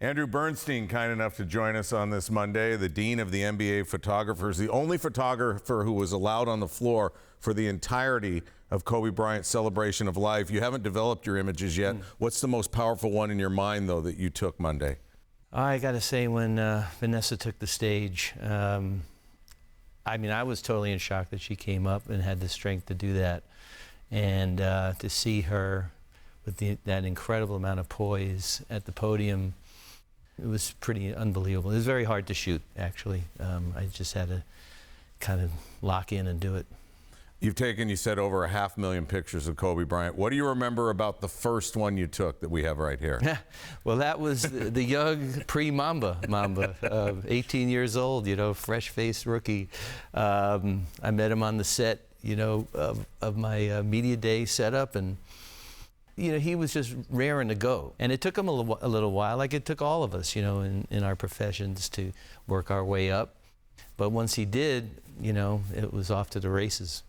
Andrew Bernstein, kind enough to join us on this Monday, the dean of the NBA photographers, the only photographer who was allowed on the floor for the entirety of Kobe Bryant's celebration of life. You haven't developed your images yet. What's the most powerful one in your mind, though, that you took Monday? I got to say, when Vanessa took the stage, I mean, I was totally in shock that she came up and had the strength to do that. And to see her with that incredible amount of poise at the podium, it was pretty unbelievable. It was very hard to shoot, actually. I just had to kind of lock in and do it. You've taken, you said, over 500,000 pictures of Kobe Bryant. What do you remember about the first one you took that we have right here? Well, that was the young pre-Mamba, 18 years old, you know, fresh-faced rookie. I met him on the set, you know, of my media day setup, and you know, he was just raring to go. And it took him a little while, like it took all of us, you know, in our professions to work our way up. But once he did, you know, it was off to the races.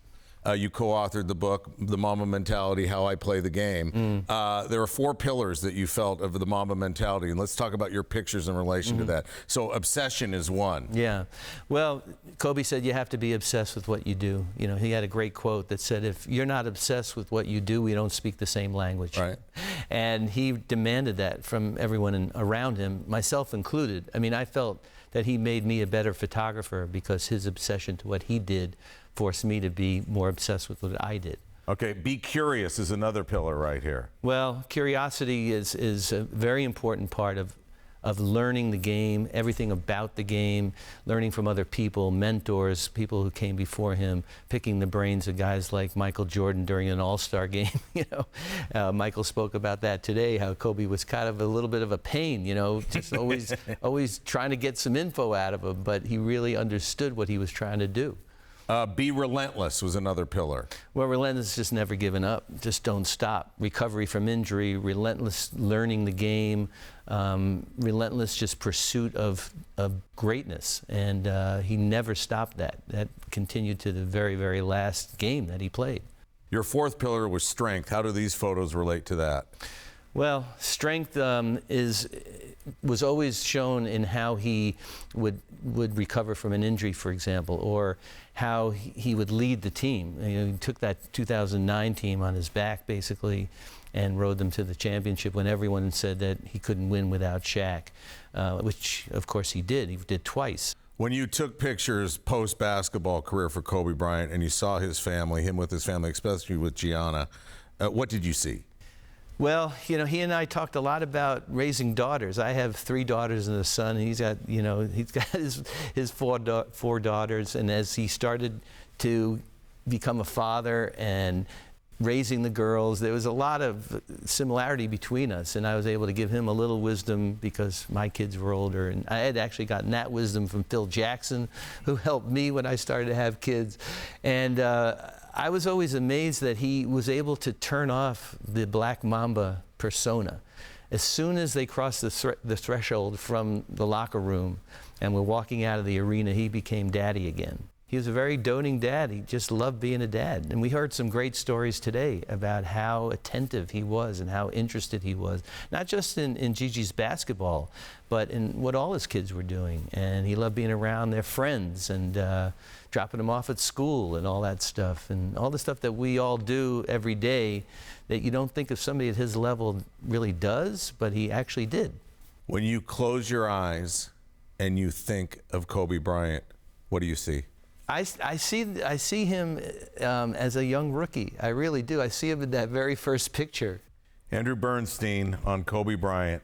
You co-authored the book, The Mamba Mentality, How I Play the Game. There are 4 pillars that you felt of the Mamba mentality, and let's talk about your pictures in relation to that. So obsession is one. Yeah. Well, Kobe said you have to be obsessed with what you do. You know, he had a great quote that said, if you're not obsessed with what you do, we don't speak the same language. Right. And he demanded that from everyone around him, myself included. I mean, I felt that he made me a better photographer because his obsession to what he did forced me to be more obsessed with what I did. Okay, be curious is another pillar right here. Well, curiosity is a very important part of learning the game, everything about the game, learning from other people, mentors, people who came before him, picking the brains of guys like Michael Jordan during an all-star game. You know, Michael spoke about that today, how Kobe was kind of a little bit of a pain, you know, just always trying to get some info out of him, but he really understood what he was trying to do. Be relentless was another pillar. Well, relentless, just never giving up. Just don't stop. Recovery from injury, relentless learning the game, relentless just pursuit of greatness. And he never stopped that. That continued to the very, very last game that he played. Your 4th pillar was strength. How do these photos relate to that? Well, strength was always shown in how he would recover from an injury, for example, or how he would lead the team. You know, he took that 2009 team on his back, basically, and rode them to the championship when everyone said that he couldn't win without Shaq, which, of course, he did. He did twice. When you took pictures post-basketball career for Kobe Bryant and you saw his family, him with his family, especially with Gianna, what did you see? Well, you know, he and I talked a lot about raising daughters. I have 3 daughters and a son. He's got, you know, he's got his 4 daughters. And as he started to become a father and raising the girls, there was a lot of similarity between us. And I was able to give him a little wisdom because my kids were older. And I had actually gotten that wisdom from Phil Jackson, who helped me when I started to have kids. And I was always amazed that he was able to turn off the Black Mamba persona. As soon as they crossed the threshold from the locker room and were walking out of the arena, he became daddy again. He was a very doting dad. He just loved being a dad. And we heard some great stories today about how attentive he was and how interested he was, not just in Gigi's basketball, but in what all his kids were doing. And he loved being around their friends and dropping them off at school and all that stuff. And all the stuff that we all do every day that you don't think of somebody at his level really does, but he actually did. When you close your eyes and you think of Kobe Bryant, what do you see? I see him as a young rookie. I really do. I see him in that very first picture. Andrew Bernstein on Kobe Bryant.